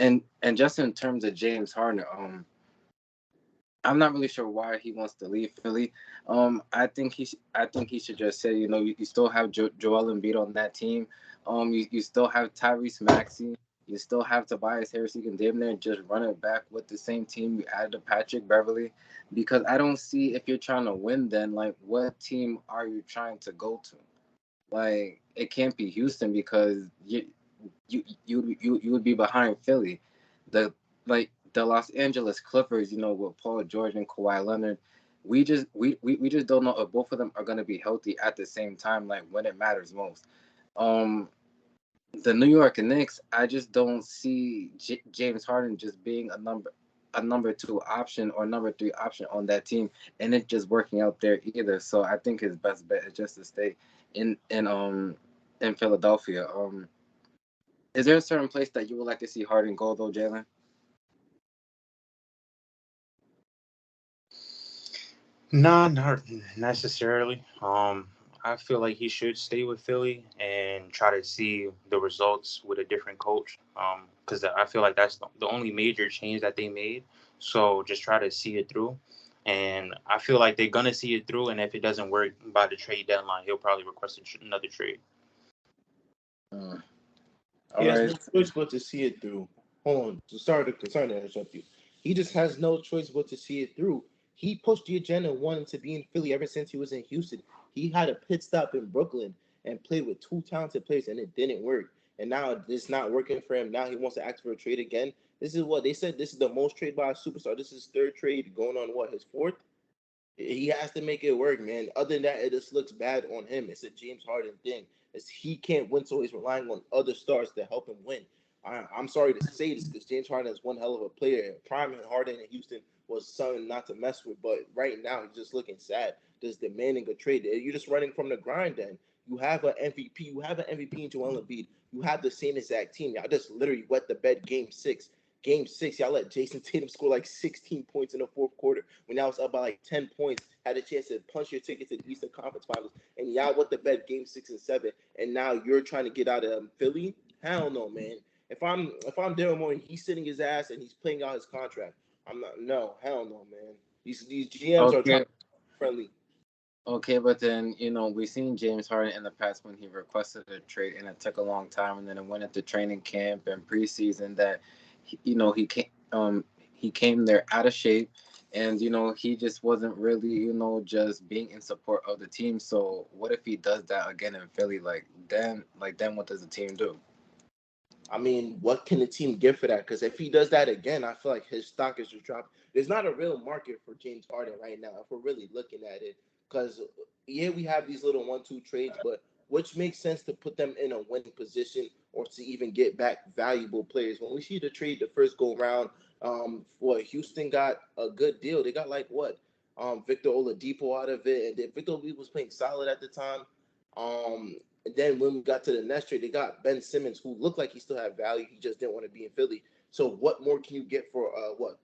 And just in terms of James Harden, I'm not really sure why he wants to leave Philly. I think he should just say, you still have Joel Embiid on that team. You still have Tyrese Maxey. You still have Tobias Harris. You can damn near just run it back with the same team you added to Patrick Beverly, because I don't see, if you're trying to win, then like what team are you trying to go to? Like it can't be Houston, because you would be behind Philly. The the Los Angeles Clippers, with Paul George and Kawhi Leonard, we just don't know if both of them are going to be healthy at the same time, like when it matters most. Um, the New York Knicks, I just don't see James Harden just being a number two option or number three option on that team, and it just working out there either. So I think his best bet is just to stay in in um in Philadelphia. Is there a certain place that you would like to see Harden go though, Jalen? Nah, not necessarily. I feel like he should stay with Philly and try to see the results with a different coach. Because I feel like that's the only major change that they made. So just try to see it through. And I feel like they're gonna see it through. And if it doesn't work by the trade deadline, he'll probably request another trade. Mm. He All has right. no choice but to see it through. Hold on, sorry to interrupt you. He just has no choice but to see it through. He pushed the agenda wanting to be in Philly ever since he was in Houston. He had a pit stop in Brooklyn and played with two talented players, and it didn't work. And now it's not working for him. Now he wants to ask for a trade again. This is what they said. This is the most trade by a superstar. This is his third trade, going on what, his fourth? He has to make it work, man. Other than that, it just looks bad on him. It's a James Harden thing. It's he can't win, so he's relying on other stars to help him win. I'm sorry to say this because James Harden is one hell of a player. Prime Harden in Houston was something not to mess with, but right now he's just looking sad, just demanding a trade. You're just running from the grind. Then you have an MVP. You have an MVP in Joel Embiid. You have the same exact team. Y'all just literally wet the bed game six. Game six, y'all let Jason Tatum score like 16 points in the fourth quarter when y'all was up by like 10 points, had a chance to punch your ticket to the Eastern Conference Finals, and y'all went to bed game 6 and 7, and now you're trying to get out of Philly? Hell no, man. If I'm Daryl Morey, he's sitting his ass and he's playing out his contract. I'm not. No, hell no, man. These GMs are trying Okay. to be friendly. Okay, but then we've seen James Harden in the past when he requested a trade, and it took a long time, and then it went into training camp and preseason that he came there out of shape, and he just wasn't really just being in support of the team. So what if he does that again in Philly? Then what does the team do? I mean, what can the team give for that? Because if he does that again, I feel like his stock is just dropping. There's not a real market for James Harden right now if we're really looking at it. Because yeah, we have these little 1-2 trades, but which makes sense to put them in a winning position or to even get back valuable players. When we see the trade the first go round, what Houston got a good deal. They got like what, Victor Oladipo out of it, and then Victor Oladipo was playing solid at the time. And then when we got to the next trade, they got Ben Simmons, who looked like he still had value. He just didn't want to be in Philly. So what more can you get for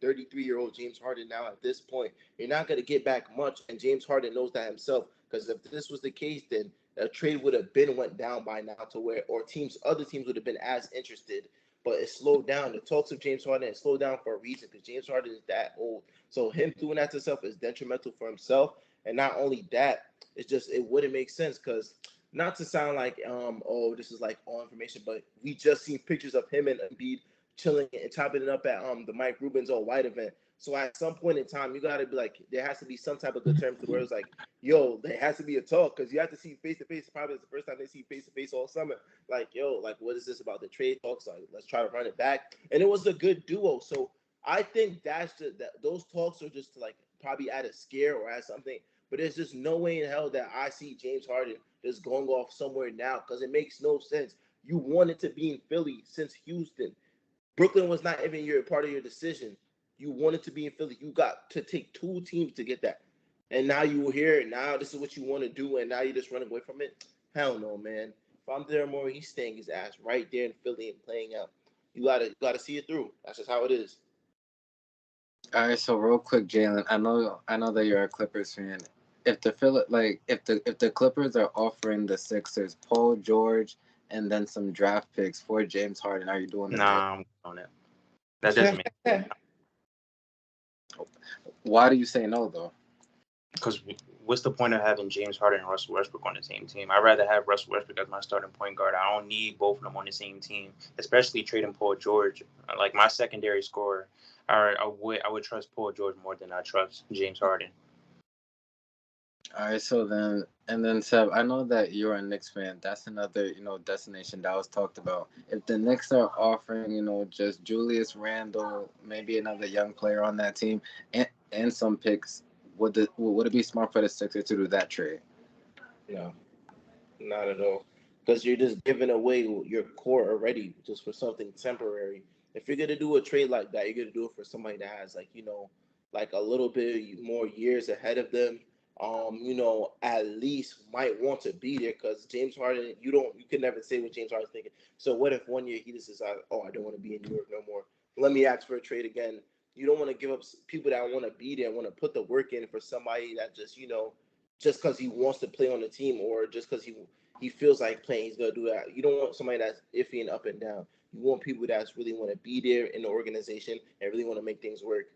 33-year-old James Harden now at this point? You're not going to get back much, and James Harden knows that himself. Because if this was the case, then a trade would have been went down by now to where, or other teams would have been as interested. But it slowed down. The talks of James Harden it slowed down for a reason because James Harden is that old. So him doing that to himself is detrimental for himself. And not only that, it's just it wouldn't make sense because not to sound like oh this is like all information, but we just seen pictures of him and Embiid chilling and chopping it up at the Mike Rubin's All White event. So at some point in time, you got to be like, there has to be some type of good terms to where it's like, yo, there has to be a talk because you have to see face to face. Probably it's the first time they see face to face all summer. Like, yo, like what is this about the trade talks? Like, let's try to run it back. And it was a good duo. So I think those talks are just to like probably add a scare or add something. But there's just no way in hell that I see James Harden just going off somewhere now because it makes no sense. You wanted to be in Philly since Houston. Brooklyn was not even your part of your decision. You wanted to be in Philly. You got to take two teams to get that. And now you were here. And now this is what you want to do. And now you're just running away from it. Hell no, man. If I'm Daryl Morey, he's staying his ass right there in Philly and playing out. You gotta see it through. That's just how it is. All right, so real quick, Jalen, I know that you're a Clippers fan. If the if the Clippers are offering the Sixers Paul George and then some draft picks for James Harden, are you doing the deal? Nah, I'm on it. That doesn't make Why do you say no though? because what's the point of having James Harden and Russell Westbrook on the same team? I'd rather have Russell Westbrook as my starting point guard. I don't need both of them on the same team, especially trading Paul George. Like my secondary scorer, I would trust Paul George more than I trust James Harden. All right, so then, and then Seb, I know that you're a Knicks fan. That's another, destination that was talked about. If the Knicks are offering, just Julius Randle, maybe another young player on that team, and some picks, would it be smart for the Sixers to do that trade? No, not at all. Because you're just giving away your core already just for something temporary. If you're gonna do a trade like that, you're gonna do it for somebody that has like a little bit more years ahead of them. At least might want to be there because James Harden, you can never say what James Harden's thinking. So what if one year he just decides, oh, I don't want to be in New York no more. Let me ask for a trade again. You don't want to give up people that want to be there, want to put the work in for somebody that just because he wants to play on the team or just because he feels like playing, he's gonna do that. You don't want somebody that's iffy and up and down. You want people that's really want to be there in the organization and really want to make things work.